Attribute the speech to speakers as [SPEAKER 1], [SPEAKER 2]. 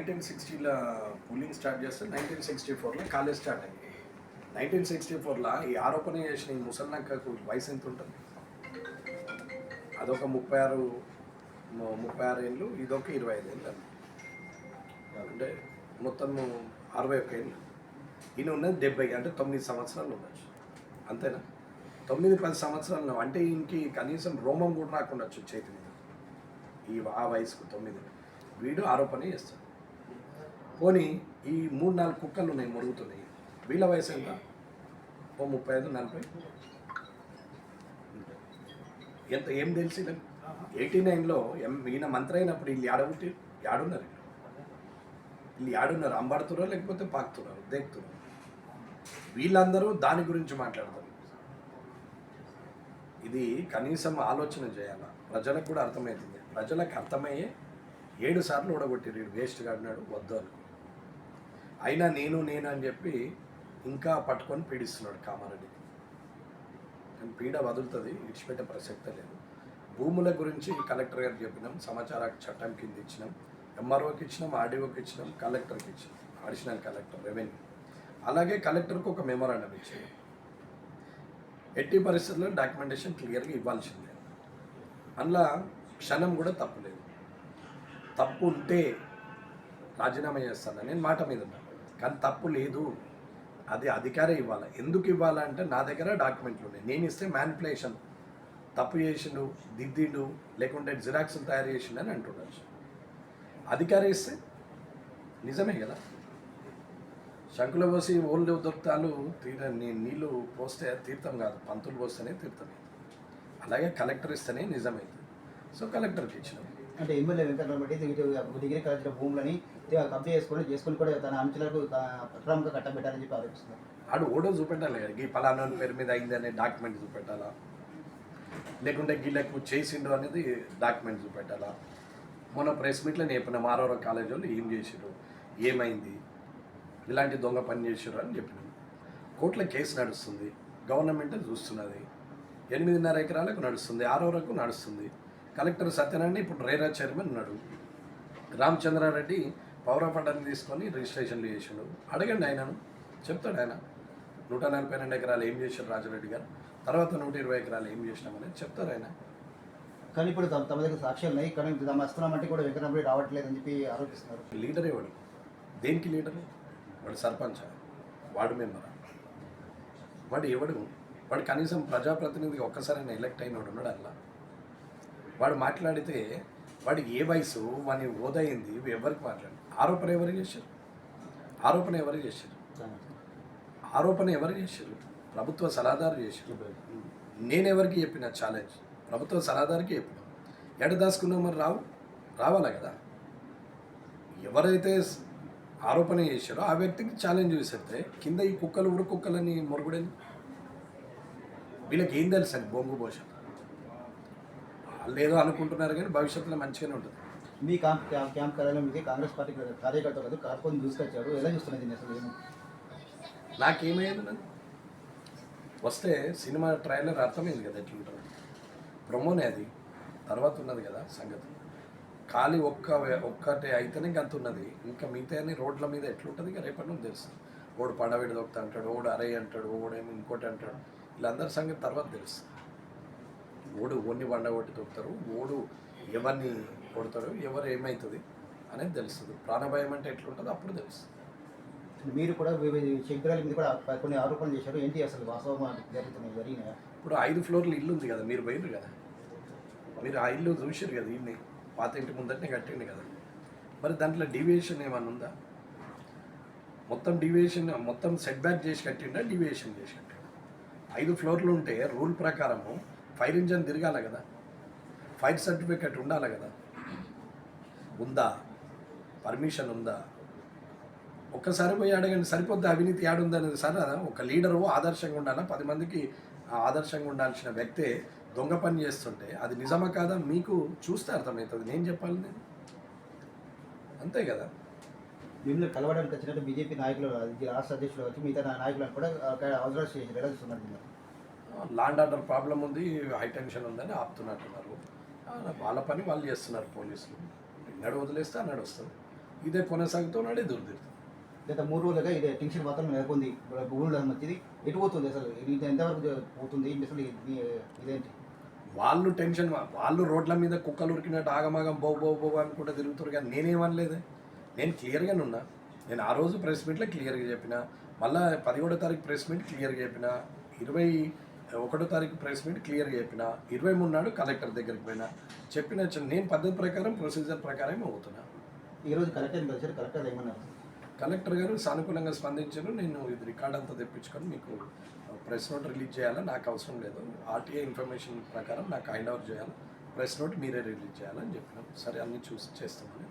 [SPEAKER 1] 1960లో pulling start చేస్తే 1964లో college start అయింది. 1964లో ఈ ఆరోపణ చేసిన ఈ ముసలినక్కకు వయసు ఎంత ఉంటుంది? అదొక 36 ఏళ్ళు, ఇదొక 25 ఏళ్ళు. అంటే మొత్తం 61 ఏళ్ళు. ఈయన ఉన్నది 70, అంటే 9 సంవత్సరాలు ఉండొచ్చు. అంతేనా? 9-10 సంవత్సరాలు అంటే ఈయనకి కనీసం రోమం కూడా రాకుండొచ్చు చేతి మీద. ఆ వయసుకు 9. వీడు ఆరోపణ చేస్తాడు. పోనీ ఈ 3-4 కుక్కలు ఉన్నాయి మురుగుతున్నాయి, వీళ్ళ వయసు ఎంత? ఓ 35-40. ఎంత ఏం తెలిసి 89లో ఈయన మంత్రి అయినప్పుడు వీళ్ళు యాడున్నారు? వీళ్ళు యాడున్నారు? అంబడుతున్నారు లేకపోతే పాకుతున్నారు, దేకుతున్నారు? వీళ్ళందరూ దాని గురించి మాట్లాడతారు. ఇది కనీసం ఆలోచన చేయాలా? ప్రజలకు కూడా అర్థమవుతుంది. ప్రజలకు అర్థమయ్యే 7 సార్లు ఓడగొట్టిరు. వేస్ట్గా అన్నాడు, వద్దు అనుకో. అయినా నేను అని చెప్పి ఇంకా పట్టుకొని పీడిస్తున్నాడు కామారెడ్డి. కానీ పీడ వదులుతుంది, విడిచిపెట్టే ప్రసక్తే లేదు. భూముల గురించి కలెక్టర్ గారికి చెప్పినాం, సమాచార చట్టం కింద ఇచ్చినాం, ఎంఆర్ఓకి ఇచ్చినాం, ఆర్డీఓకి ఇచ్చినాం, కలెక్టర్కి ఇచ్చినాం, అడిషనల్ కలెక్టర్ రెవెన్యూ. అలాగే కలెక్టర్కి ఒక మెమోరాండం ఇచ్చాడు. ఎట్టి పరిస్థితుల్లో డాక్యుమెంటేషన్ క్లియర్గా ఇవ్వాల్సిందే. అందులో క్షణం కూడా తప్పు లేదు. తప్పు ఉంటే రాజీనామా చేస్తాను నేను మాట మీద ఉన్నాను, కానీ తప్పు లేదు. అది అధికారే ఇవ్వాలి. ఎందుకు ఇవ్వాలంటే నా దగ్గర డాక్యుమెంట్లు ఉన్నాయి. నేను ఇస్తే మ్యానిపులేషన్, తప్పు చేసిండు, దిద్దిండు, లేకుంటే జిరాక్స్లు తయారు చేసిండు అని అంటుండొచ్చు. అధికారి ఇస్తే నిజమే కదా. శంకులో పోసి ఓల్డ్ దొరుకుతాలు నీళ్ళు పోస్తే తీర్థం కాదు, పంతులు పోస్తేనే తీర్థం. అలాగే కలెక్టర్ ఇస్తేనే నిజమైంది. సో కలెక్టర్కి ఇచ్చినాం.
[SPEAKER 2] అంటే ఎమ్మెల్యే వెంకటరామరెడ్డి డిగ్రీ కాలేజీల భూములని కబ్జా చేసుకొని కూడా తన అంశాలకు అక్రమంగా కట్టబెట్టాలని చెప్పి ఆరోపిస్తున్నారు.
[SPEAKER 1] ఆడు ఓడో చూపెట్టాలి కదా, ఈ పలానా పేరు మీద అయింది అనే డాక్యుమెంట్ చూపెట్టాలా, లేకుంటే గీళ్ళకు చేసిండు అనేది డాక్యుమెంట్ చూపెట్టాలా. మొన్న ప్రెస్ మీట్లో చెప్పినాం, ఆరోరా కాలేజ్ వాళ్ళు ఏం చేసిరు, ఏమైంది, ఇలాంటి దొంగ పని చేసిరు అని చెప్పినాం. కోర్టులో కేసు నడుస్తుంది, గవర్నమెంట్ చూస్తున్నది. 8.5 ఎకరాలకు నడుస్తుంది, ఆరోరాకు నడుస్తుంది. కలెక్టర్ సత్యనారాయణ ఇప్పుడు రేరా చైర్మన్ ఉన్నాడు. రామచంద్రారెడ్డి పవర్ ఆఫ్ అటర్నీ తీసుకొని రిజిస్ట్రేషన్లు చేసిండు. అడగండి, ఆయనను చెప్తాడు. ఆయన 142 ఎకరాలు ఏం చేశారు రాజారెడ్డి గారు, తర్వాత 120 ఎకరాలు ఏం చేసినామనేది చెప్తారు ఆయన.
[SPEAKER 2] కానీ ఇప్పుడు తమ దగ్గర సాక్ష్యాలు ఉన్నాయి, కానీ తమ వస్తున్నామంటే కూడా వెంకటరామరెడ్డి రావట్లేదని చెప్పి ఆరోపిస్తున్నారు.
[SPEAKER 1] లీడర్ ఎవడు? దేనికి లీడరు? వాడు సర్పంచ్, వార్డు మెంబరా, వాడు ఎవడు? వాడు కనీసం ప్రజాప్రతినిధిగా ఒక్కసారైనా ఎలక్ట్ అయినవాడు ఉన్నాడు అట్లా. వాడు మాట్లాడితే వాడు ఏ వయసు, వాని హోదా అయింది, ఎవరికి మాట్లాడు? ఆరోపణ ఎవరు చేశారు? ఆరోపణ ఎవరు చేశారు? ప్రభుత్వ సలహాదారు చేశారు. నేనెవరికి చెప్పిన ఛాలెంజ్? ప్రభుత్వ సలహాదారికి చెప్పిన. ఎడ దాచుకున్నా మరి రావాలా కదా. ఎవరైతే ఆరోపణ చేశారో ఆ వ్యక్తికి ఛాలెంజ్ విసిరితే కింద ఈ కుక్కలు కుక్కలని మొరుగుడని వీళ్ళకి ఏం తెలుసు అని బొంగు భోషణ వాళ్ళు ఏదో అనుకుంటున్నారు, కానీ భవిష్యత్తులో మంచిగానే ఉంటుంది.
[SPEAKER 2] మీ క్యాంప్ కార్యాలయం ఇది కాంగ్రెస్ పార్టీ కార్యకర్తలు కార్కొని తీసుకొచ్చారు, ఎలా చూస్తున్నది అసలు?
[SPEAKER 1] నాకేమైంది? వస్తే సినిమా ట్రైలర్ అర్థమైంది కదా ఎట్లుంటుంది. ప్రొమోనే అది, తర్వాత ఉన్నది కదా సంగతి. ఖాళీ ఒక్కటే అయితేనే గంత ఉన్నది, ఇంకా మిగతా అన్ని రోడ్ల మీద ఎట్లుంటుంది ఇక రేపటి నుంచి తెలుస్తుంది. ఓడు పడవిడి దొక్కుతా అంటాడు, ఓడు అరే అంటాడు, ఓడేమో ఇంకోటి అంటాడు. వీళ్ళందరి సంగతి తర్వాత తెలుస్తుంది. ఓడు ఓన్ని బండగొట్టి దొక్కుతారు, ఓడు ఎవరిని కొడతాడు, ఎవరు ఏమవుతుంది అనేది తెలుస్తుంది. ప్రాణభయం అంటే ఎట్లుంటుందో అప్పుడు తెలుస్తుంది.
[SPEAKER 2] మీరు కూడా శంకరాల మీద కూడా కొన్ని ఆరోపణలు చేశారు, ఏంటి అసలు వాస్తవం జరిగినాయా?
[SPEAKER 1] ఇప్పుడు 5 ఫ్లోర్లు ఇల్లు ఉంది కదా, మీరు పోయినారు కదా, మీరు ఆ ఇల్లు చూసారు కదా, ఇన్ని పాత ఇంటి ముందటనే కట్టిండు కదా. మరి దాంట్లో డీవియేషన్ ఏమన్నా ఉందా? మొత్తం సెట్ బ్యాక్ చేసి కట్టిండా, డీవియేషన్ చేసి కట్టిండా? 5 ఫ్లోర్లు ఉంటే రూల్ ప్రకారము ఫైర్ ఇంజన్ తిరగాలి కదా, ఫైర్ సర్టిఫికెట్ ఉండాలి కదా. ఉందా? పర్మిషన్ ఉందా? ఒక్కసారి పోయి అడగండి, సరిపోద్ది. అవినీతి ఏడుందనేది సార్. ఒక లీడరు ఆదర్శంగా ఉండాలా, 10 మందికి ఆదర్శంగా ఉండాల్సిన వ్యక్తే దొంగ పని చేస్తుంటే అది నిజమా కాదా మీకు చూస్తే అర్థమవుతుంది. నేను చెప్పాలి, నేను అంతే కదా.
[SPEAKER 2] దీనిలో కలవడానికి వచ్చినట్టు బీజేపీ నాయకులు, రాష్ట్ర అధ్యక్షులు వచ్చి మిగతా నాయకులను కూడా అవసరం చేసి ఎలా చూస్తున్నారు?
[SPEAKER 1] లాండ్ ఆర్డర్ ప్రాబ్లం ఉంది, హై టెన్షన్ ఉందని ఆపుతున్నట్టున్నారు. వాళ్ళ పని వాళ్ళు చేస్తున్నారు పోలీసులు. ఎన్నడు వదిలేస్తే అన్నాడు వస్తుంది. ఇదే కొనసాగుతున్నాడు దుర్దిరుతుంది.
[SPEAKER 2] గత 3 రోజులుగా ఇదే టెన్షన్ వాతావరణం నెలకొంది. భూముల మంచిది ఎటు పోతుంది అసలు? ఇది ఎంతవరకు పోతుంది? ఏంటి అసలు ఇదేంటి?
[SPEAKER 1] వాళ్ళు టెన్షన్ వాళ్ళు రోడ్ల మీద కుక్కలు ఉరికినట్టు ఆగమాగం బో బో బో అనుకుంటూ తిరుగుతారు, కానీ నేనేమనలేదు. నేను క్లియర్గానే ఉన్నా. నేను ఆ రోజు ప్రెస్ మీట్లో క్లియర్గా చెప్పిన, మళ్ళీ 17వ తారీఖు ప్రెస్ మీట్ క్లియర్గా చెప్పిన, 21వ తారీఖు ప్రెస్ మీట్ క్లియర్గా చెప్పిన, 23 నాడు కలెక్టర్ దగ్గరికి పోయినా చెప్పిన. నేను పద్ధతి ప్రకారం ప్రొసీజర్ ప్రకారం అవుతున్నా.
[SPEAKER 2] ఈరోజు కలెక్టర్ని కలిసారు. కలెక్టర్ ఏమన్నారు?
[SPEAKER 1] కలెక్టర్ గారు సానుకూలంగా స్పందించారు. నేను ఇది రికార్డ్ అంతా తెప్పించుకొని మీకు ప్రెస్ నోట్ రిలీజ్ చేయాలని నాకు అవసరం లేదు, ఆర్టీఐ ఇన్ఫర్మేషన్ ప్రకారం నాకు హ్యాండ్ ఓవర్ చేయాలి, ప్రెస్ నోట్ మీరే రిలీజ్ చేయాలని చెప్పినాం. సరే అన్నీ చూసి చేస్తామని